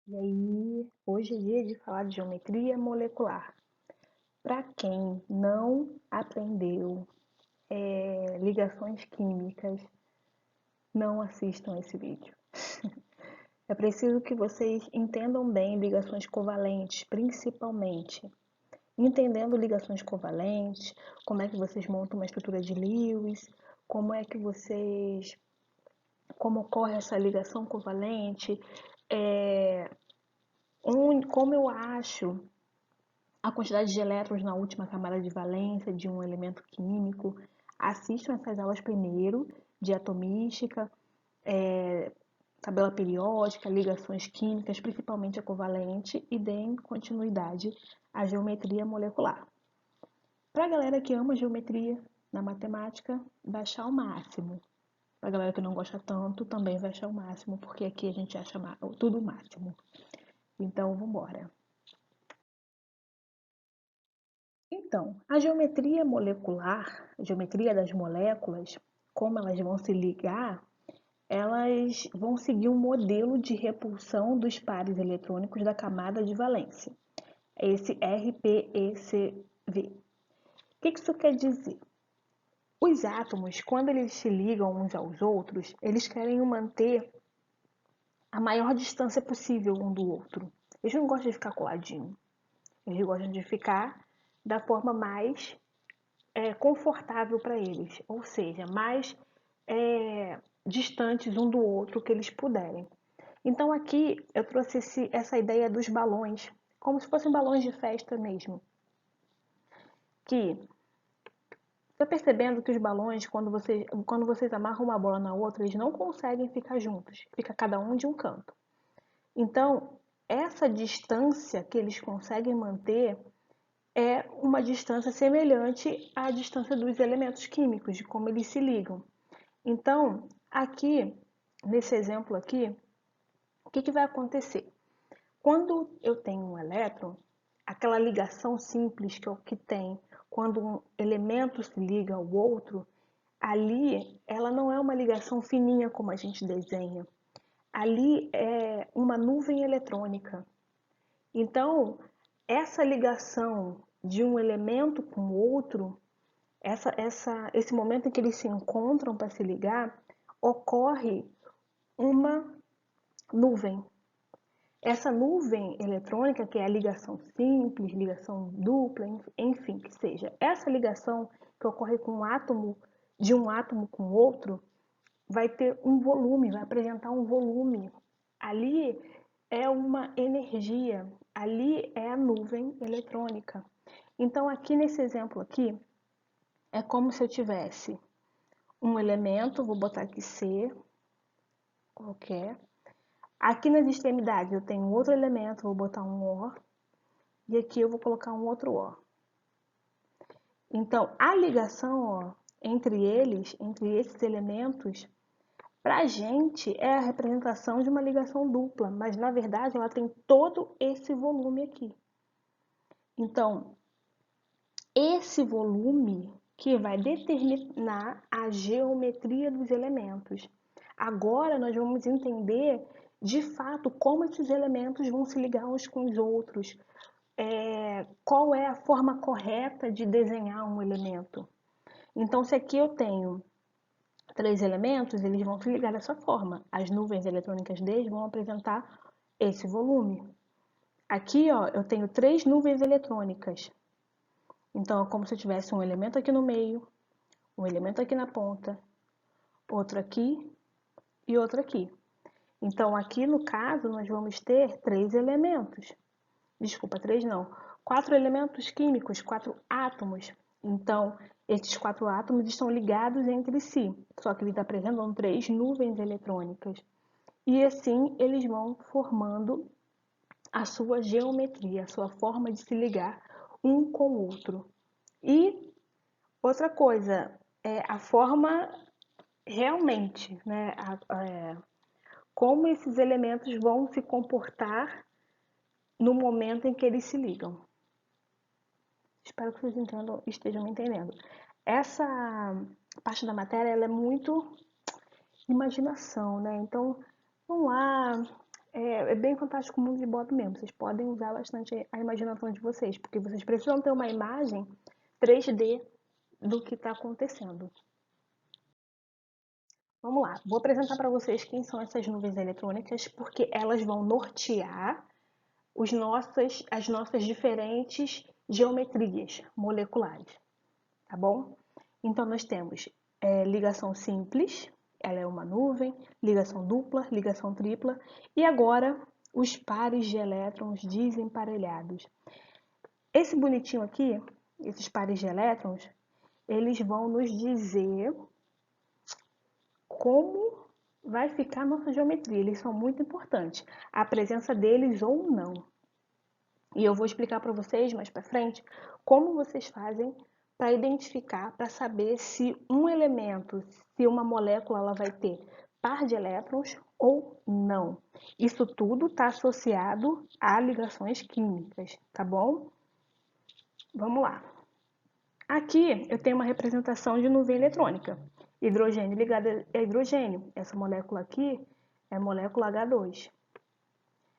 E aí, hoje é dia de falar de geometria molecular. Para quem não aprendeu ligações químicas, não assistam esse vídeo. É preciso que vocês entendam bem ligações covalentes, principalmente. Entendendo ligações covalentes, como é que vocês montam uma estrutura de Lewis, como ocorre essa ligação covalente, como eu acho a quantidade de elétrons na última camada de valência de um elemento químico. Assistam essas aulas primeiro, de atomística, tabela periódica, ligações químicas, principalmente a covalente, e deem continuidade à geometria molecular. Para a galera que ama geometria na matemática, vai achar o máximo. Para a galera que não gosta tanto, também vai achar o máximo, porque aqui a gente acha tudo o máximo. Então, vamos embora. Então, a geometria molecular, a geometria das moléculas, como elas vão se ligar, elas vão seguir um modelo de repulsão dos pares eletrônicos da camada de valência, esse RPECV. O que isso quer dizer? Os átomos, quando eles se ligam uns aos outros, eles querem manter a maior distância possível um do outro. Eles não gostam de ficar coladinho. Eles gostam de ficar da forma mais confortável para eles, ou seja, mais distantes um do outro que eles puderem. Então aqui eu trouxe essa ideia dos balões, como se fossem balões de festa mesmo. Que está percebendo que os balões, quando vocês amarram uma bola na outra, eles não conseguem ficar juntos, fica cada um de um canto. Então, essa distância que eles conseguem manter é uma distância semelhante à distância dos elementos químicos, de como eles se ligam. Então, aqui, nesse exemplo aqui, o que vai acontecer? Quando eu tenho um elétron, aquela ligação simples que é o que tem quando um elemento se liga ao outro, ali ela não é uma ligação fininha como a gente desenha. Ali é uma nuvem eletrônica. Então, essa ligação de um elemento com o outro, esse momento em que eles se encontram para se ligar, ocorre uma nuvem. Essa nuvem eletrônica, que é a ligação simples, ligação dupla, enfim, que seja, essa ligação que ocorre com um átomo, de um átomo com outro, vai ter um volume, vai apresentar um volume. Ali é uma energia, ali é a nuvem eletrônica. Então, aqui nesse exemplo aqui, é como se eu tivesse um elemento, vou botar aqui C, qualquer. Aqui nas extremidades eu tenho outro elemento, vou botar um O, e aqui eu vou colocar um outro O. Então, a ligação entre eles, entre esses elementos, para a gente é a representação de uma ligação dupla, mas na verdade ela tem todo esse volume aqui. Então, esse volume que vai determinar a geometria dos elementos. Agora nós vamos entender de fato como esses elementos vão se ligar uns com os outros, qual é a forma correta de desenhar um elemento. Então, se aqui eu tenho três elementos, eles vão se ligar dessa forma. As nuvens eletrônicas deles vão apresentar esse volume. Aqui, ó, eu tenho três nuvens eletrônicas. Então, é como se eu tivesse um elemento aqui no meio, um elemento aqui na ponta, outro aqui e outro aqui. Então, aqui no caso, nós vamos ter três elementos. Desculpa, três não. Quatro elementos químicos, quatro átomos. Então, esses quatro átomos estão ligados entre si, só que eles apresentam três nuvens eletrônicas. E assim eles vão formando a sua geometria, a sua forma de se ligar um com o outro. E outra coisa, é a forma realmente, né? Como esses elementos vão se comportar no momento em que eles se ligam. Espero que vocês estejam me entendendo. Essa parte da matéria ela é muito imaginação, né? Então, vamos lá. é bem fantástico o mundo de Bob mesmo. Vocês podem usar bastante a imaginação de vocês, porque vocês precisam ter uma imagem 3D do que está acontecendo. Vamos lá, vou apresentar para vocês quem são essas nuvens eletrônicas, porque elas vão nortear as nossas diferentes geometrias moleculares, tá bom? Então, nós temos ligação simples, ela é uma nuvem, ligação dupla, ligação tripla, e agora os pares de elétrons desemparelhados. Esse bonitinho aqui, esses pares de elétrons, eles vão nos dizer como vai ficar a nossa geometria. Eles são muito importantes, a presença deles ou não. E eu vou explicar para vocês mais para frente como vocês fazem para identificar, para saber se um elemento, se uma molécula ela vai ter par de elétrons ou não. Isso tudo está associado a ligações químicas, tá bom? Vamos lá. Aqui eu tenho uma representação de nuvem eletrônica. Hidrogênio ligado a hidrogênio. Essa molécula aqui é a molécula H2.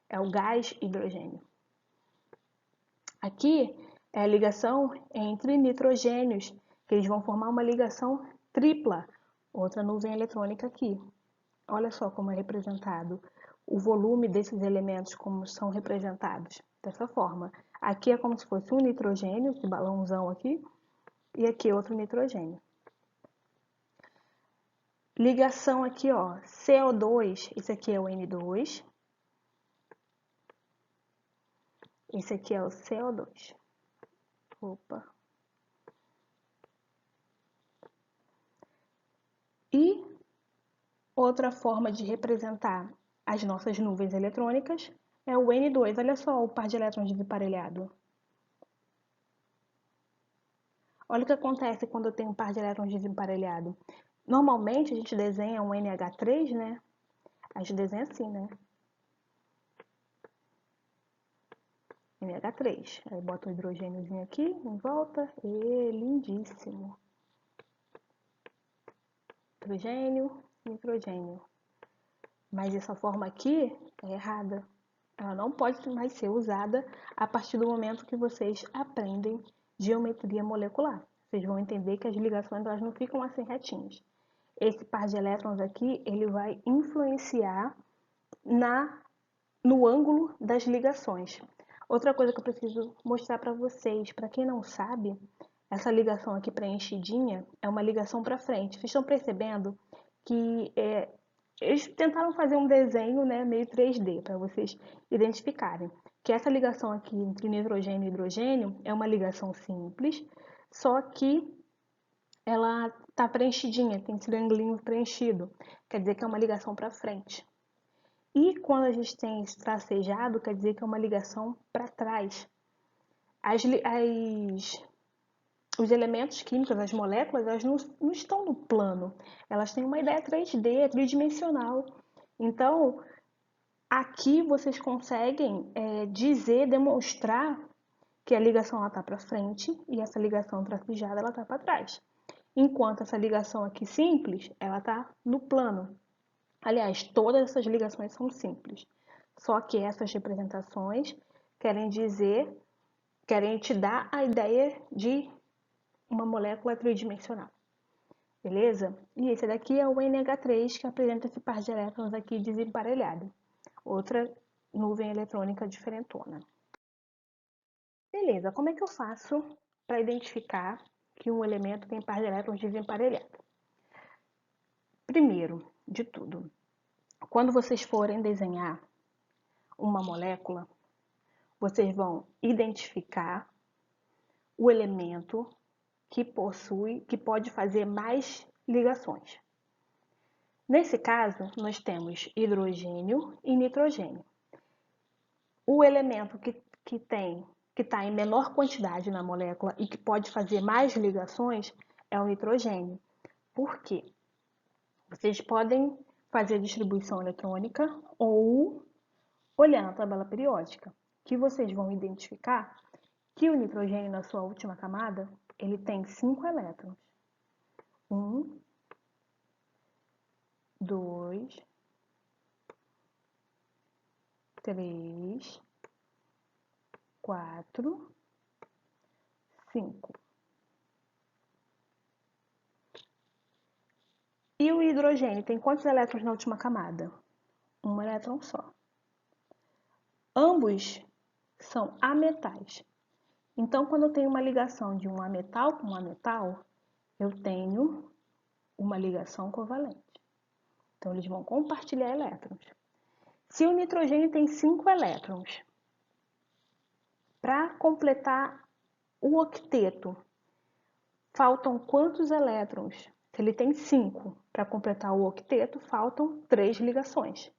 É o gás hidrogênio. Aqui é a ligação entre nitrogênios, que eles vão formar uma ligação tripla. Outra nuvem eletrônica aqui. Olha só como é representado o volume desses elementos, como são representados dessa forma. Aqui é como se fosse um nitrogênio, esse balãozão aqui, e aqui outro nitrogênio. Ligação aqui, ó, CO2, esse aqui é o N2, esse aqui é o CO2. Opa. E outra forma de representar as nossas nuvens eletrônicas é o N2. Olha só o par de elétrons desemparelhado. Olha o que acontece quando eu tenho um par de elétrons desemparelhado. Normalmente a gente desenha um NH3, né? A gente desenha assim, né? NH3. Aí bota um hidrogêniozinho aqui em volta. E lindíssimo. Hidrogênio, nitrogênio. Mas essa forma aqui é errada. Ela não pode mais ser usada a partir do momento que vocês aprendem geometria molecular. Vocês vão entender que as ligações elas não ficam assim retinhas. Esse par de elétrons aqui, ele vai influenciar no ângulo das ligações. Outra coisa que eu preciso mostrar para vocês, para quem não sabe, essa ligação aqui preenchidinha é uma ligação para frente. Vocês estão percebendo que eles tentaram fazer um desenho, né, meio 3D para vocês identificarem que essa ligação aqui entre nitrogênio e hidrogênio é uma ligação simples, só que ela está preenchidinha, tem esse triangulinho preenchido, quer dizer que é uma ligação para frente. E quando a gente tem esse tracejado, quer dizer que é uma ligação para trás. Os elementos químicos, as moléculas, elas não estão no plano. Elas têm uma ideia 3D, tridimensional. Então, aqui vocês conseguem demonstrar que a ligação está para frente e essa ligação tracejada está para trás. Enquanto essa ligação aqui simples, ela está no plano. Aliás, todas essas ligações são simples. Só que essas representações querem te dar a ideia de uma molécula tridimensional. Beleza? E esse daqui é o NH3, que apresenta esse par de elétrons aqui desemparelhado. Outra nuvem eletrônica diferentona. Beleza, como é que eu faço para identificar que um elemento tem par de elétrons desemparelhado? Primeiro de tudo, quando vocês forem desenhar uma molécula, vocês vão identificar o elemento que pode fazer mais ligações. Nesse caso, nós temos hidrogênio e nitrogênio. O elemento que está em menor quantidade na molécula e que pode fazer mais ligações é o nitrogênio. Por quê? Vocês podem fazer distribuição eletrônica ou olhar na tabela periódica, que vocês vão identificar que o nitrogênio na sua última camada, ele tem 5 elétrons. 1, 2, 3, 4, 5. E o hidrogênio tem quantos elétrons na última camada? Um elétron só. Ambos são ametais. Então, quando eu tenho uma ligação de um ametal com um ametal, eu tenho uma ligação covalente. Então, eles vão compartilhar elétrons. Se o nitrogênio tem 5 elétrons, para completar o octeto, faltam quantos elétrons? Se ele tem 5, para completar o octeto, faltam 3 ligações.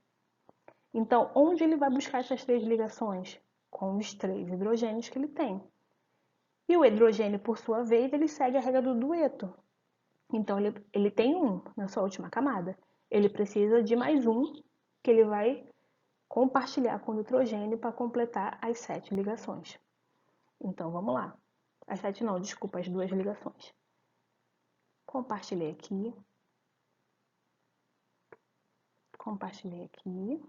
Então, onde ele vai buscar essas 3 ligações? Com os 3 hidrogênios que ele tem. E o hidrogênio, por sua vez, ele segue a regra do dueto. Então, ele tem 1 na sua última camada. Ele precisa de mais 1, que ele vai compartilhar com o nitrogênio para completar as 7 ligações. Então, vamos lá. As 7 não, desculpa, as 2 ligações. Compartilhei aqui. Compartilhei aqui.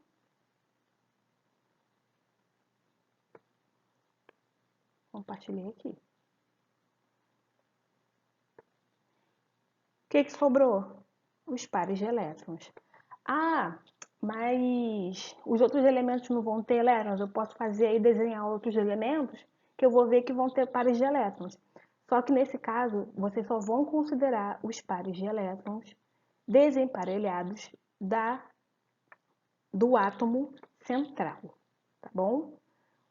Compartilhei aqui. O que sobrou? Os pares de elétrons. Ah, mas os outros elementos não vão ter elétrons? Eu posso fazer aí, desenhar outros elementos que eu vou ver que vão ter pares de elétrons. Só que nesse caso, vocês só vão considerar os pares de elétrons desemparelhados do átomo central, tá bom?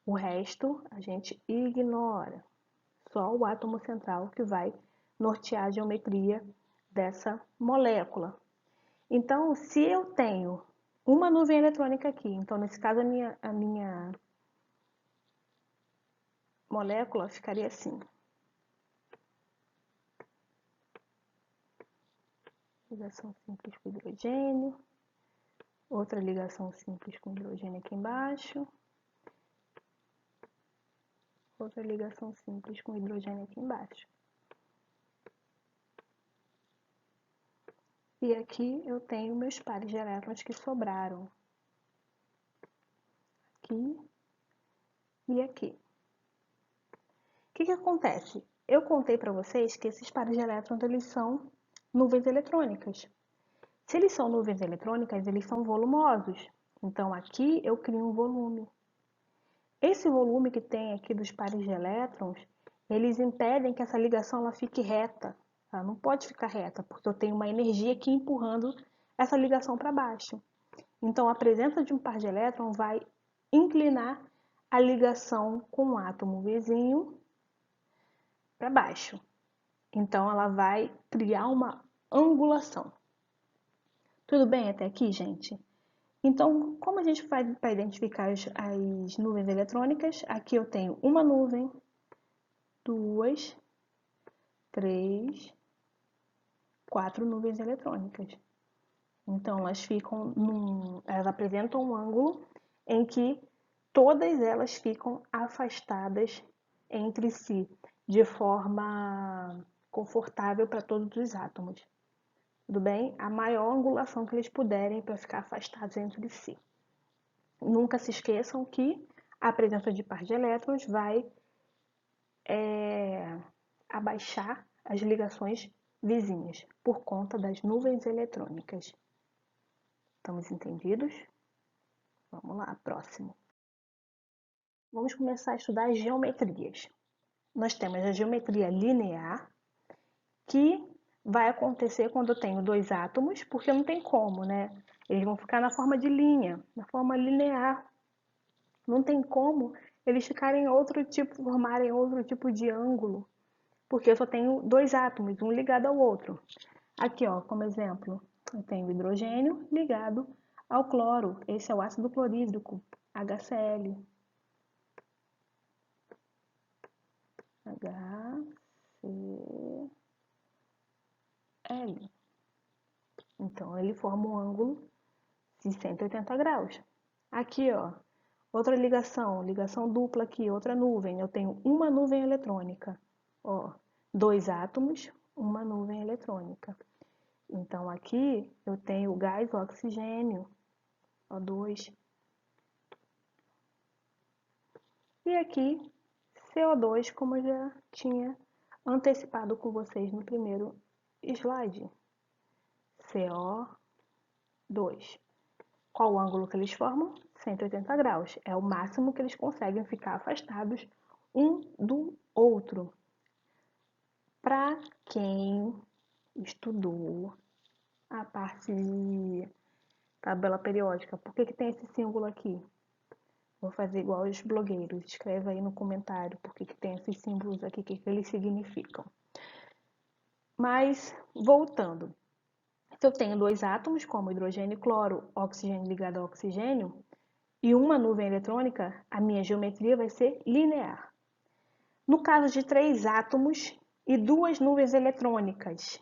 O resto a gente ignora. Só o átomo central que vai nortear a geometria dessa molécula. Então, se eu tenho uma nuvem eletrônica aqui, então nesse caso a minha molécula ficaria assim. Ligação simples com hidrogênio, outra ligação simples com hidrogênio aqui embaixo, outra ligação simples com hidrogênio aqui embaixo. E aqui eu tenho meus pares de elétrons que sobraram. Aqui e aqui. O que acontece? Eu contei para vocês que esses pares de elétrons eles são nuvens eletrônicas. Se eles são nuvens eletrônicas, eles são volumosos. Então, aqui eu crio um volume. Esse volume que tem aqui dos pares de elétrons, eles impedem que essa ligação ela fique reta. Ela não pode ficar reta, porque eu tenho uma energia aqui empurrando essa ligação para baixo. Então, a presença de um par de elétrons vai inclinar a ligação com o átomo vizinho para baixo. Então, ela vai criar uma angulação. Tudo bem até aqui, gente? Então, como a gente faz para identificar as nuvens eletrônicas? Aqui eu tenho uma nuvem, 2, 3, 4 nuvens eletrônicas. Então, elas apresentam um ângulo em que todas elas ficam afastadas entre si, de forma confortável para todos os átomos. Tudo bem? A maior angulação que eles puderem para ficar afastados entre si. Nunca se esqueçam que a presença de par de elétrons vai abaixar as ligações vizinhas por conta das nuvens eletrônicas. Estamos entendidos? Vamos lá, próximo. Vamos começar a estudar as geometrias. Nós temos a geometria linear, que vai acontecer quando eu tenho 2 átomos, porque não tem como, né? Eles vão ficar na forma de linha, na forma linear. Não tem como eles formarem outro tipo de ângulo, porque eu só tenho 2 átomos, um ligado ao outro. Aqui, ó, como exemplo, eu tenho hidrogênio ligado ao cloro. Esse é o ácido clorídrico, HCl. HCl. Então, ele forma um ângulo de 180 graus. Aqui, ó, outra ligação dupla aqui, outra nuvem. Eu tenho uma nuvem eletrônica. Ó, 2 átomos, uma nuvem eletrônica. Então, aqui eu tenho o gás oxigênio, O2. E aqui, CO2, como eu já tinha antecipado com vocês no primeiro slide. CO2. Qual o ângulo que eles formam? 180 graus. É o máximo que eles conseguem ficar afastados um do outro. Para quem estudou a parte de tabela periódica, por que tem esse símbolo aqui? Vou fazer igual os blogueiros. Escreva aí no comentário por que tem esses símbolos aqui, o que eles significam. Mas, voltando. Se eu tenho dois átomos, como hidrogênio e cloro, oxigênio ligado a oxigênio, e uma nuvem eletrônica, a minha geometria vai ser linear. No caso de três átomos e duas nuvens eletrônicas,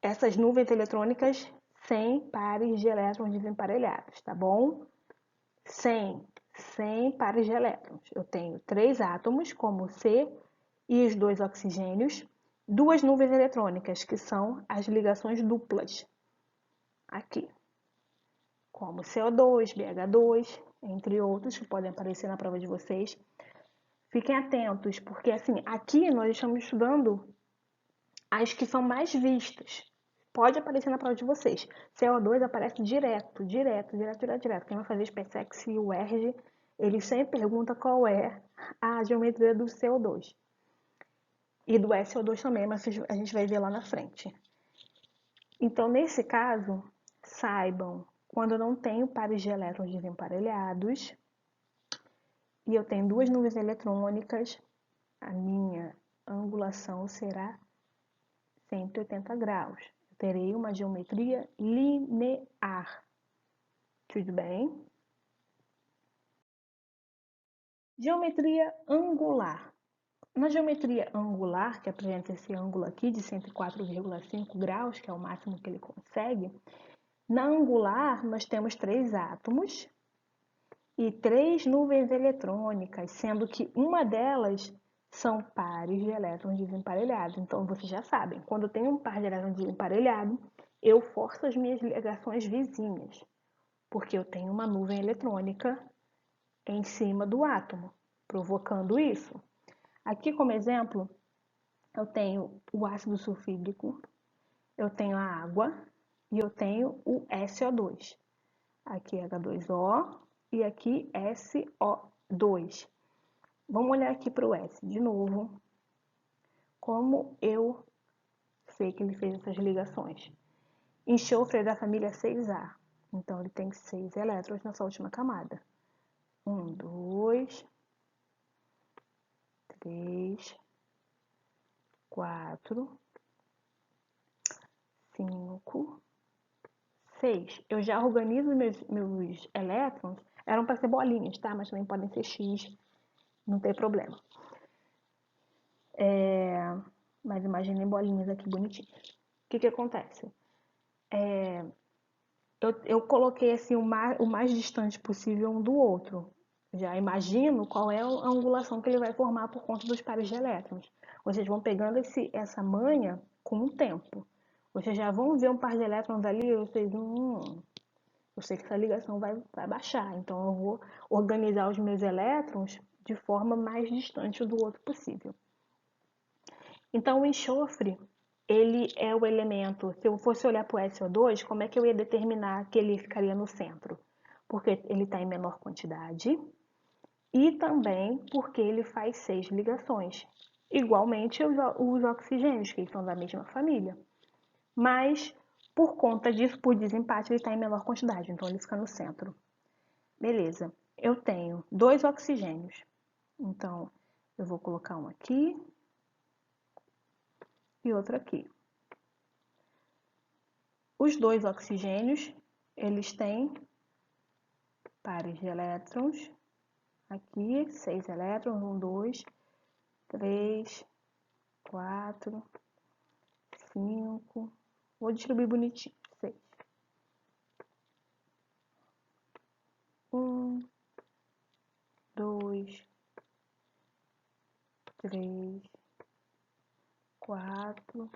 essas nuvens eletrônicas sem pares de elétrons desemparelhados, tá bom? Sem pares de elétrons. Eu tenho três átomos, como C e os dois oxigênios, duas nuvens eletrônicas, que são as ligações duplas. Aqui, como CO2, BH2, entre outros que podem aparecer na prova de vocês. Fiquem atentos, porque assim, aqui nós estamos estudando as que são mais vistas. Pode aparecer na prova de vocês. CO2 aparece direto. Quem vai fazer SpaceX e o UERJ, ele sempre pergunta qual é a geometria do CO2. E do SO2 também, mas a gente vai ver lá na frente. Então, nesse caso, saibam, quando eu não tenho pares de elétrons desemparelhados e eu tenho duas nuvens eletrônicas, a minha angulação será 180 graus. Eu terei uma geometria linear. Tudo bem? Geometria angular. Na geometria angular, que apresenta esse ângulo aqui de 104,5 graus, que é o máximo que ele consegue, na angular nós temos três átomos e três nuvens eletrônicas, sendo que uma delas são pares de elétrons desemparelhados. Então, vocês já sabem, quando eu tenho um par de elétrons desemparelhado, eu forço as minhas ligações vizinhas, porque eu tenho uma nuvem eletrônica em cima do átomo, provocando isso. Aqui, como exemplo, eu tenho o ácido sulfídrico, eu tenho a água e eu tenho o SO2. Aqui H2O e aqui SO2. Vamos olhar aqui para o S de novo. Como eu sei que ele fez essas ligações? Enxofre é da família 6A. Então, ele tem 6 elétrons nessa última camada. 1, 2, 3, 4, 5, 6. Eu já organizo meus elétrons. Eram para ser bolinhas, tá? Mas também podem ser X. Não tem problema. Mas imaginem bolinhas aqui bonitinhas. O que acontece? Eu coloquei assim o mais distante possível um do outro. Já imagino qual é a angulação que ele vai formar por conta dos pares de elétrons. Vocês vão pegando essa manha com o tempo. Vocês já vão ver um par de elétrons ali, vocês eu sei que essa ligação vai baixar. Então eu vou organizar os meus elétrons de forma mais distante do outro possível. Então o enxofre, ele é o elemento, se eu fosse olhar para o SO2, como é que eu ia determinar que ele ficaria no centro? Porque ele está em menor quantidade e também porque ele faz 6 ligações. Igualmente os oxigênios, que são da mesma família. Mas, por conta disso, por desempate, ele está em menor quantidade, então ele fica no centro. Beleza, eu tenho 2 oxigênios. Então, eu vou colocar um aqui e outro aqui. Os 2 oxigênios, eles têm pares de elétrons. Aqui, 6 elétrons, 1, 2, 3, 4, 5. Vou distribuir bonitinho. 6. 1, 2, 3, 4,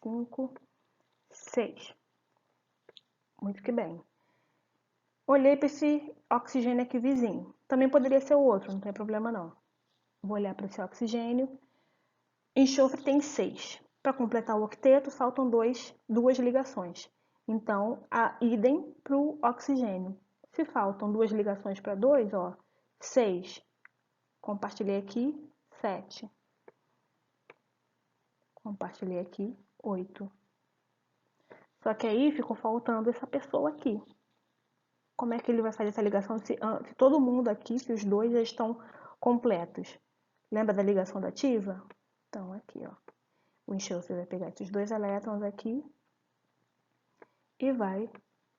5, 6. Muito que bem. Olhei para esse oxigênio aqui vizinho. Também poderia ser o outro, não tem problema não. Vou olhar para esse oxigênio. Enxofre tem 6. Para completar o octeto, faltam duas ligações. Então, a idem para o oxigênio. Se faltam duas ligações para 2, ó, 6. Compartilhei aqui, 7. Compartilhei aqui, 8. Só que aí ficou faltando essa pessoa aqui. Como é que ele vai fazer essa ligação se todo mundo aqui, se os dois já estão completos? Lembra da ligação dativa? Então, aqui, ó. O enxofre vai pegar esses dois elétrons aqui e vai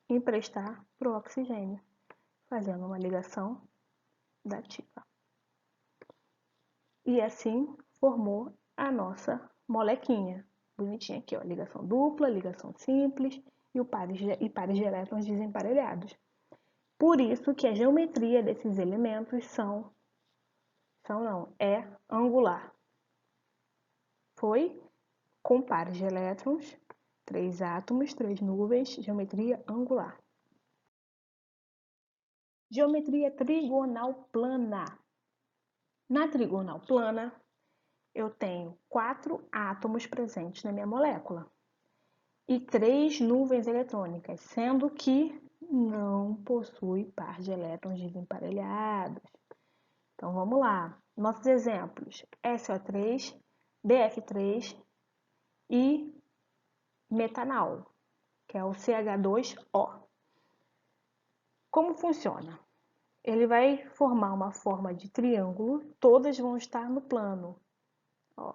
emprestar para o oxigênio, fazendo uma ligação dativa. E assim formou a nossa molequinha. Bonitinha aqui, ó. Ligação dupla, ligação simples e pares de elétrons desemparelhados. Por isso que a geometria desses elementos é angular. Foi com pares de elétrons, 3 átomos, 3 nuvens, geometria angular. Geometria trigonal plana. Na trigonal plana, eu tenho 4 átomos presentes na minha molécula e 3 nuvens eletrônicas, sendo que não possui par de elétrons desemparelhados. Então vamos lá. Nossos exemplos: SO3, BF3 e metanal, que é o CH2O. Como funciona? Ele vai formar uma forma de triângulo, todas vão estar no plano. Ó,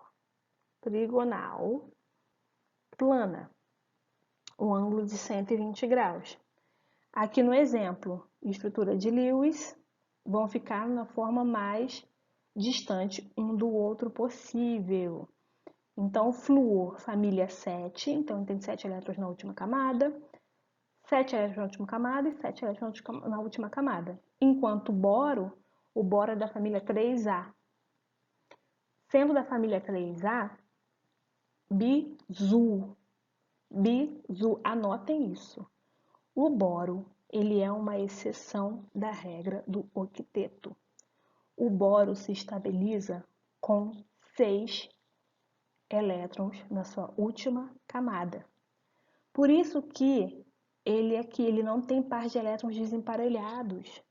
trigonal, plana, um ângulo de 120 graus. Aqui no exemplo, estrutura de Lewis, vão ficar na forma mais distante um do outro possível. Então, flúor, família 7, então tem 7 elétrons na última camada, 7 elétrons na última camada e 7 elétrons na última camada. Enquanto o boro é da família 3A. Sendo da família 3A, bizu. Bizu, anotem isso. O boro, ele é uma exceção da regra do octeto. O boro se estabiliza com 6 elétrons na sua última camada. Por isso que ele não tem par de elétrons desemparelhados.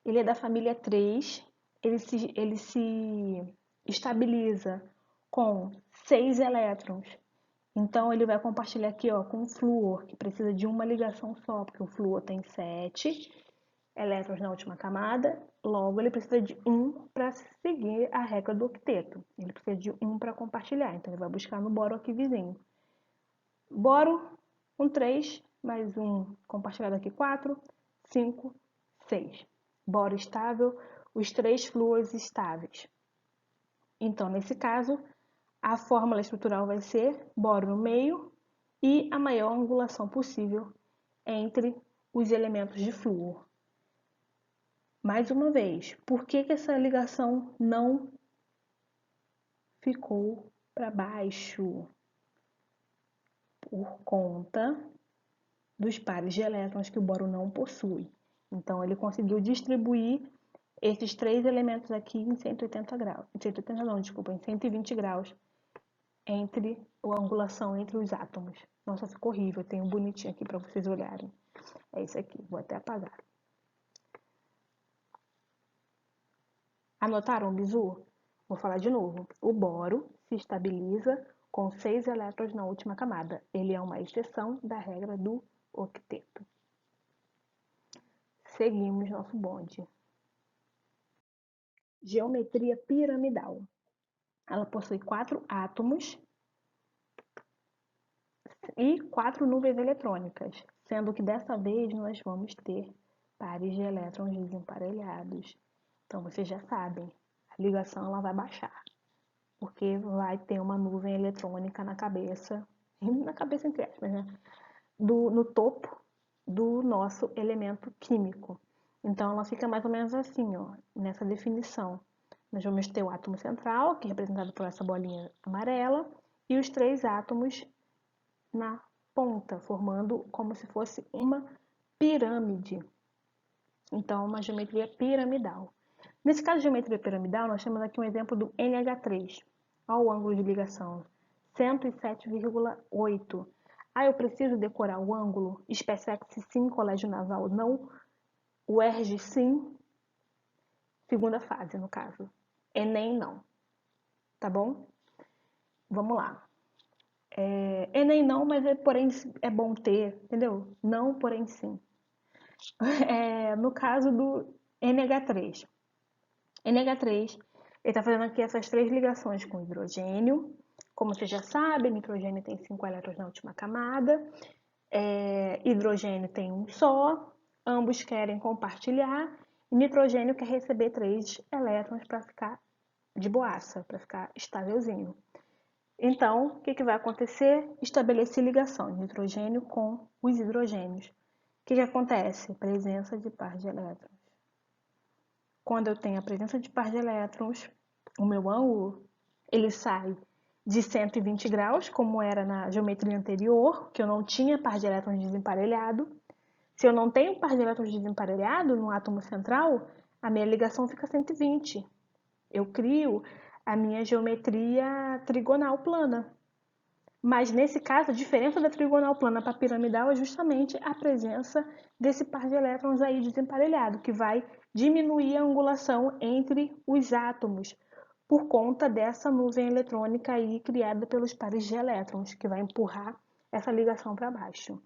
Ele é da família 3, ele se estabiliza com 6 elétrons. Então, ele vai compartilhar aqui ó, com o flúor, que precisa de uma ligação só, porque o flúor tem 7 elétrons na última camada, logo ele precisa de um para seguir a regra do octeto. Ele precisa de um para compartilhar, então ele vai buscar no boro aqui vizinho. Boro com 3, mais um compartilhado aqui 4, 5, 6. Boro estável, os 3 flúores estáveis. Então, nesse caso, a fórmula estrutural vai ser boro no meio e a maior angulação possível entre os elementos de flúor. Mais uma vez, por que essa ligação não ficou para baixo? Por conta dos pares de elétrons que o boro não possui. Então, ele conseguiu distribuir esses 3 elementos aqui em 180 graus. 180 não, desculpa, em 120 graus entre a angulação entre os átomos. Nossa, ficou horrível. Tem um bonitinho aqui para vocês olharem. É esse aqui, vou até apagar. Anotaram o bizu? Vou falar de novo. O boro se estabiliza com 6 elétrons na última camada. Ele é uma exceção da regra do octeto. Seguimos nosso bonde. Geometria piramidal. Ela possui 4 átomos e 4 nuvens eletrônicas, sendo que dessa vez nós vamos ter pares de elétrons desemparelhados. Então vocês já sabem, a ligação ela vai baixar, porque vai ter uma nuvem eletrônica na cabeça entre aspas, né? No topo do nosso elemento químico. Então ela fica mais ou menos assim, ó, nessa definição. Nós vamos ter o átomo central, que é representado por essa bolinha amarela, e os 3 átomos na ponta, formando como se fosse uma pirâmide. Então, uma geometria piramidal. Nesse caso de geometria piramidal, nós temos aqui um exemplo do NH3. Olha o ângulo de ligação, 107,8. Ah, eu preciso decorar o ângulo? SpaceX sim, Colégio Naval não, UERJ sim, segunda fase no caso. Enem não, tá bom? Vamos lá. Enem não, mas porém é bom ter, entendeu? Não, porém sim. No caso do NH3. NH3, ele está fazendo aqui essas três ligações com hidrogênio. Como você já sabe, nitrogênio tem 5 elétrons na última camada. Hidrogênio tem um só. Ambos querem compartilhar. E nitrogênio quer receber 3 elétrons para ficar de boaça, para ficar estávelzinho. Então, o que vai acontecer? Estabelecer ligação de nitrogênio com os hidrogênios. O que acontece? Presença de par de elétrons. Quando eu tenho a presença de par de elétrons, o meu ângulo ele sai de 120 graus, como era na geometria anterior, que eu não tinha par de elétrons desemparelhado. Se eu não tenho par de elétrons desemparelhado no átomo central, a minha ligação fica 120. Eu crio a minha geometria trigonal plana. Mas nesse caso, a diferença da trigonal plana para a piramidal é justamente a presença desse par de elétrons aí desemparelhado, que vai diminuir a angulação entre os átomos, por conta dessa nuvem eletrônica aí criada pelos pares de elétrons, que vai empurrar essa ligação para baixo.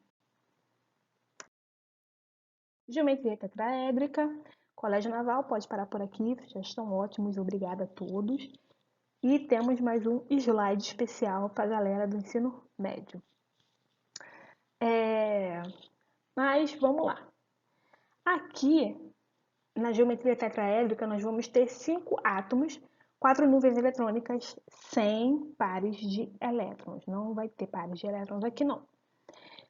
Geometria tetraédrica, Colégio Naval, pode parar por aqui, já estão ótimos, obrigada a todos. E temos mais um slide especial para a galera do ensino médio. Mas vamos lá. Aqui, na geometria tetraédrica, nós vamos ter 5 átomos, 4 nuvens eletrônicas sem pares de elétrons. Não vai ter pares de elétrons aqui, não.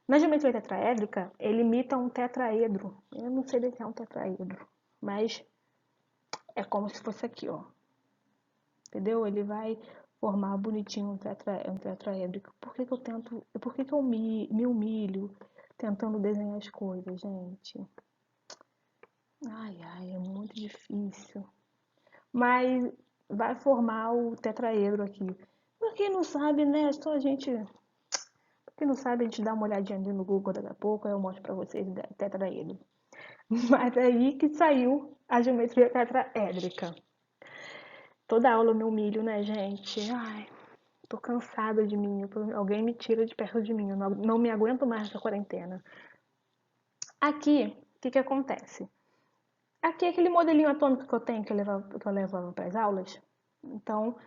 Na geometria tetraédrica, ele imita um tetraedro. Eu não sei se é um tetraedro, mas é como se fosse aqui, ó. Entendeu? Ele vai formar bonitinho um tetraédrico. Por que eu me humilho tentando desenhar as coisas, gente? Ai, é muito difícil. Mas vai formar o tetraedro aqui. Pra quem não sabe, né? Só a gente. Pra quem não sabe, a gente dá uma olhadinha ali no Google daqui a pouco, aí eu mostro pra vocês o tetraedro. Mas aí que saiu a geometria tetraédrica. Toda aula eu me humilho, né, gente? Ai, tô cansada de mim. Alguém me tira de perto de mim. Eu não me aguento mais nessa quarentena. Aqui, o que acontece? Aqui é aquele modelinho atômico que eu tenho, que eu levo para as aulas. Então,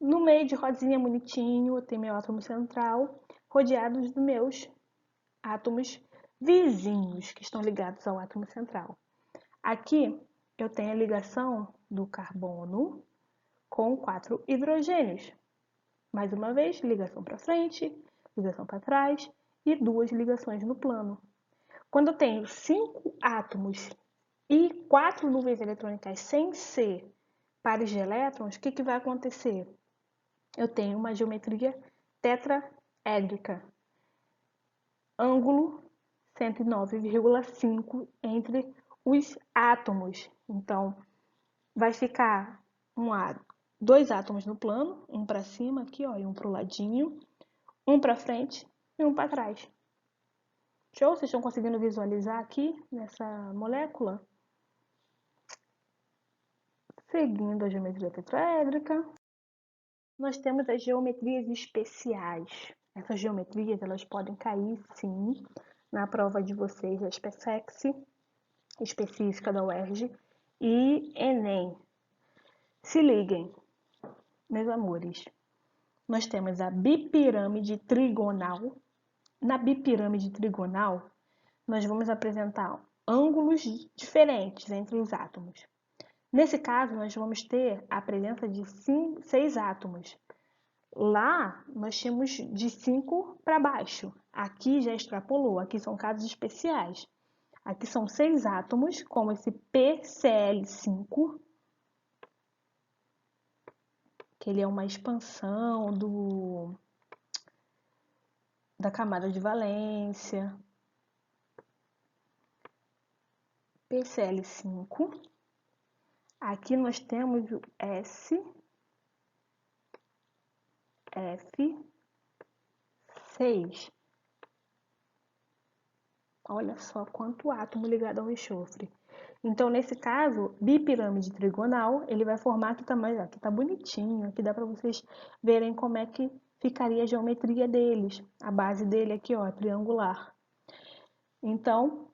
no meio de rosinha bonitinho, eu tenho meu átomo central, rodeados dos meus átomos vizinhos, que estão ligados ao átomo central. Aqui, eu tenho a ligação do carbono com 4 hidrogênios. Mais uma vez, ligação para frente, ligação para trás e 2 ligações no plano. Quando eu tenho 5 átomos e 4 nuvens eletrônicas sem ser pares de elétrons, o que vai acontecer? Eu tenho uma geometria tetraédrica. Ângulo 109,5 entre os átomos. Então, vai ficar 2 átomos no plano, um para cima aqui, ó, e um para o ladinho, um para frente e um para trás. Show? Vocês estão conseguindo visualizar aqui nessa molécula? Seguindo a geometria tetraédrica, nós temos as geometrias especiais. Essas geometrias, elas podem cair, sim, na prova de vocês da SpaceX, específica da UERJ, e Enem. Se liguem, meus amores. Nós temos a bipirâmide trigonal. Na bipirâmide trigonal, nós vamos apresentar ângulos diferentes entre os átomos. Nesse caso, nós vamos ter a presença de 6 átomos. Lá, nós tínhamos de 5 para baixo. Aqui já extrapolou, aqui são casos especiais. Aqui são 6 átomos, como esse PCl5, que ele é uma expansão da camada de valência. PCl 5. Aqui nós temos o S, F, 6. Olha só quanto átomo ligado ao enxofre. Então, nesse caso, bipirâmide trigonal, ele vai formar aqui também, aqui tá bonitinho, aqui dá para vocês verem como é que ficaria a geometria deles. A base dele aqui, ó, é triangular. Então,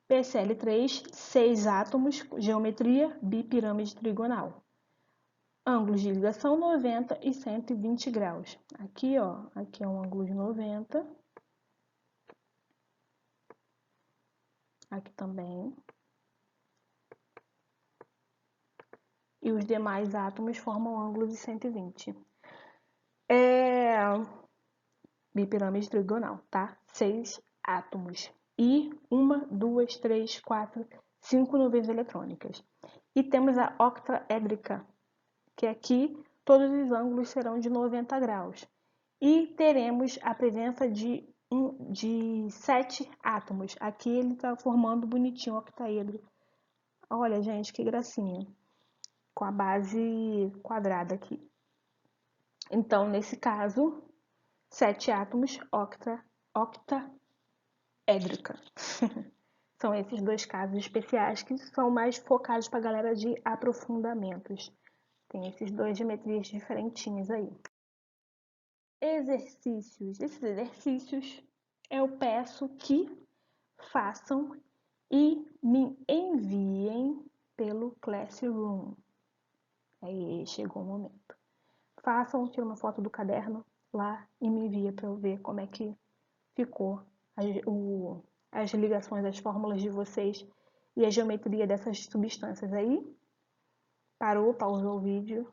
PCl3, 6 átomos, geometria bipirâmide trigonal. Ângulos de ligação 90 e 120 graus. Aqui, ó, aqui é um ângulo de 90. Aqui também. E os demais átomos formam ângulos de 120. Bipirâmide trigonal, tá? 6 átomos. E 1, 2, 3, 4, 5 nuvens eletrônicas. E temos a octaédrica, que aqui todos os ângulos serão de 90 graus. E teremos a presença de 7 átomos. Aqui ele está formando bonitinho o octaedro. Olha, gente, que gracinha. Com a base quadrada aqui. Então, nesse caso, 7 átomos, octaédrica. São esses dois casos especiais que são mais focados para a galera de aprofundamentos. Tem esses dois geometrias diferentinhos aí. Exercícios. Esses exercícios eu peço que façam e me enviem pelo Classroom. Aí chegou o momento. Façam, tira uma foto do caderno lá e me envia para eu ver como é que ficou as ligações, as fórmulas de vocês e a geometria dessas substâncias aí. Parou, pausou o vídeo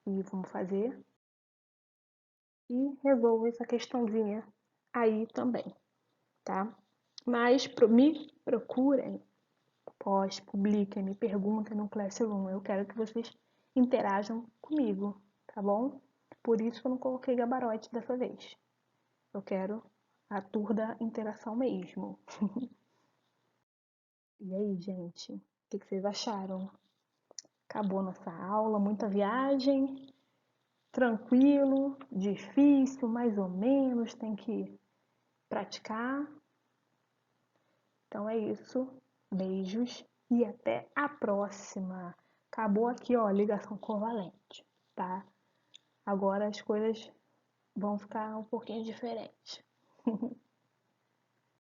e vamos fazer. E resolvo essa questãozinha aí também, tá? Mas me procurem, publiquem, me perguntem no Classroom. Eu quero que vocês interajam comigo, tá bom? Por isso que eu não coloquei gabarote dessa vez. Eu quero a tour da interação mesmo. E aí, gente? O que vocês acharam? Acabou nossa aula, muita viagem, tranquilo, difícil, mais ou menos, tem que praticar. Então é isso. Beijos e até a próxima. Acabou aqui, ó, ligação covalente, tá? Agora as coisas vão ficar um pouquinho diferentes.